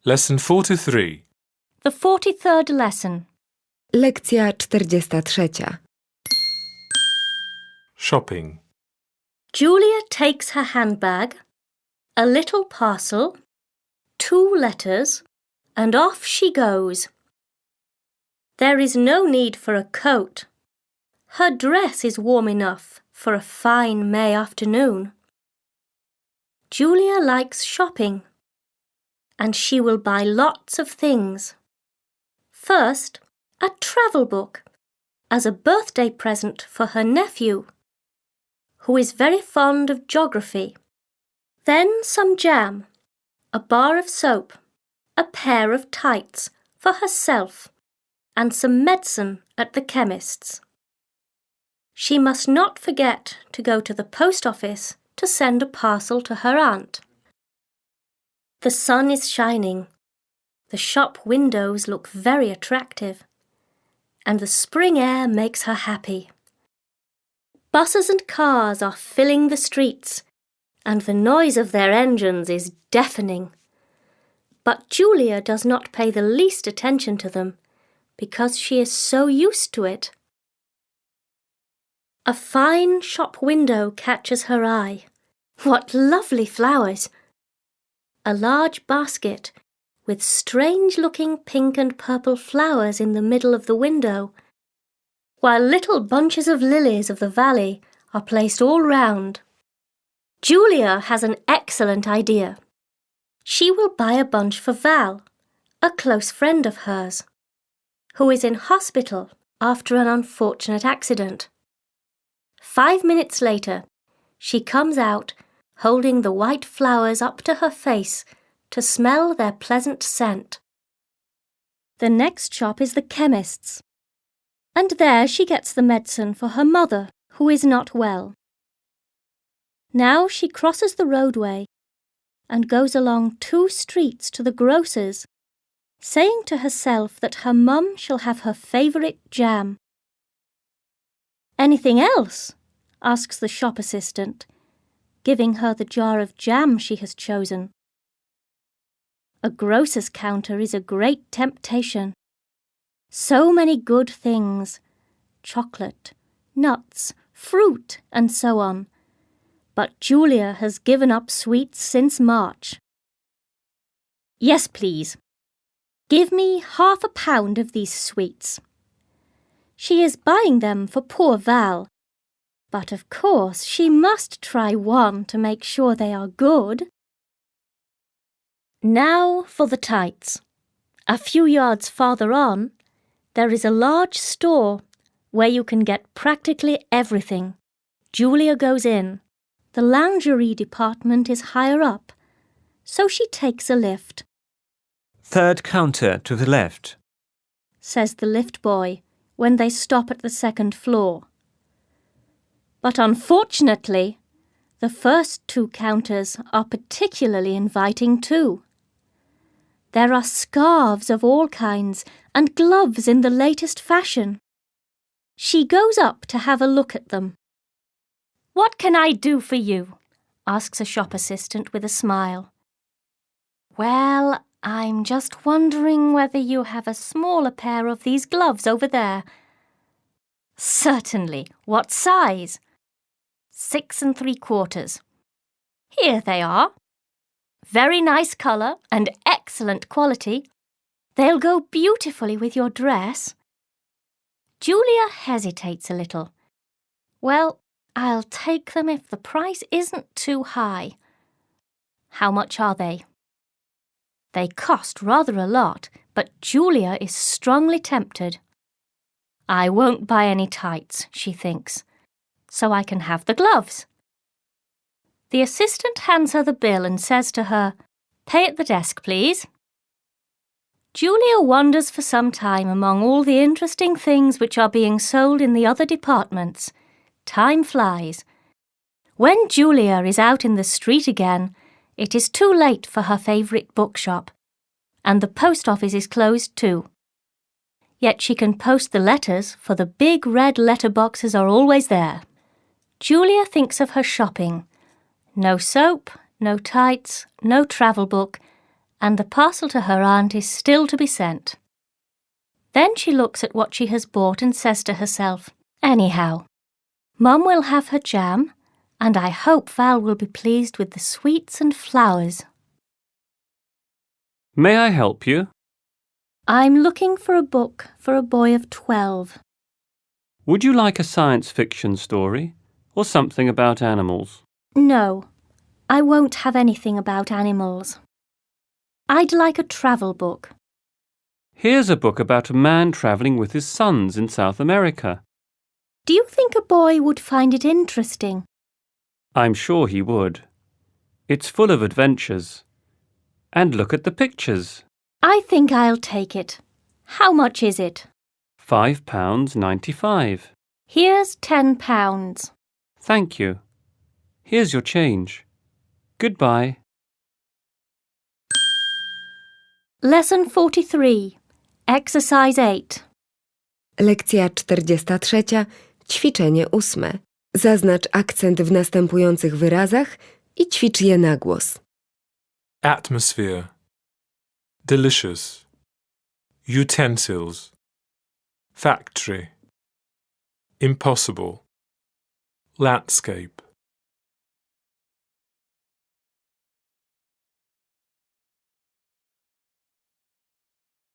Lesson 43. The 43rd lesson. Lekcja 43. Shopping. Julia takes her handbag, a little parcel, 2 letters, and off she goes. There is no need for a coat. Her dress is warm enough for a fine May afternoon. Julia likes shopping, and she will buy lots of things. First, a travel book as a birthday present for her nephew, who is very fond of geography. Then some jam, a bar of soap, a pair of tights for herself, and some medicine at the chemist's. She must not forget to go to the post office to send a parcel to her aunt. The sun is shining. The shop windows look very attractive, and the spring air makes her happy. Buses and cars are filling the streets, and the noise of their engines is deafening. But Julia does not pay the least attention to them, because she is so used to it. A fine shop window catches her eye. What lovely flowers! A large basket with strange-looking pink and purple flowers in the middle of the window, while little bunches of lilies of the valley are placed all round. Julia has an excellent idea. She will buy a bunch for Val, a close friend of hers, who is in hospital after an unfortunate accident. 5 minutes later, she comes out holding the white flowers up to her face to smell their pleasant scent. The next shop is the chemist's, and there she gets the medicine for her mother, who is not well. Now she crosses the roadway and goes along 2 streets to the grocer's, saying to herself that her mum shall have her favourite jam. "Anything else?" asks the shop assistant, giving her the jar of jam she has chosen. A grocer's counter is a great temptation. So many good things, chocolate, nuts, fruit, and so on. But Julia has given up sweets since March. "Yes, please. Give me ½ pound of these sweets." She is buying them for poor Val, but of course she must try one to make sure they are good. Now for the tights. A few yards farther on, there is a large store where you can get practically everything. Julia goes in. The lingerie department is higher up, so she takes a lift. "Third counter to the left," says the lift boy when they stop at the 2nd floor. But unfortunately, the first 2 counters are particularly inviting too. There are scarves of all kinds and gloves in the latest fashion. She goes up to have a look at them. "What can I do for you?" asks a shop assistant with a smile. "Well, I'm just wondering whether you have a smaller pair of these gloves over there." "Certainly. What size?" 6 3/4. "Here they are. Very nice colour and excellent quality. They'll go beautifully with your dress." Julia hesitates a little. "Well, I'll take them if the price isn't too high." "How much are they?" They cost rather a lot, but Julia is strongly tempted. "I won't buy any tights," she thinks, "so I can have the gloves." The assistant hands her the bill and says to her, "Pay at the desk, please." Julia wanders for some time among all the interesting things which are being sold in the other departments. Time flies. When Julia is out in the street again, it is too late for her favourite bookshop, and the post office is closed too. Yet she can post the letters, for the big red letter boxes are always there. Julia thinks of her shopping. No soap, no tights, no travel book, and the parcel to her aunt is still to be sent. Then she looks at what she has bought and says to herself, anyhow, Mum will have her jam, and I hope Val will be pleased with the sweets and flowers. May I help you? I'm looking for a book for a boy of 12. Would you like a science fiction story or something about animals? No, I won't have anything about animals. I'd like a travel book. Here's a book about a man travelling with his sons in South America. Do you think a boy would find it interesting? I'm sure he would. It's full of adventures. And look at the pictures. I think I'll take it. How much is it? £5.95. Here's £10. Thank you. Here's your change. Goodbye. Lesson 43. Exercise 8. Lekcja 43. Ćwiczenie 8. Zaznacz akcent w następujących wyrazach i ćwicz je na głos. Atmosphere. Delicious. Utensils. Factory. Impossible. Landscape.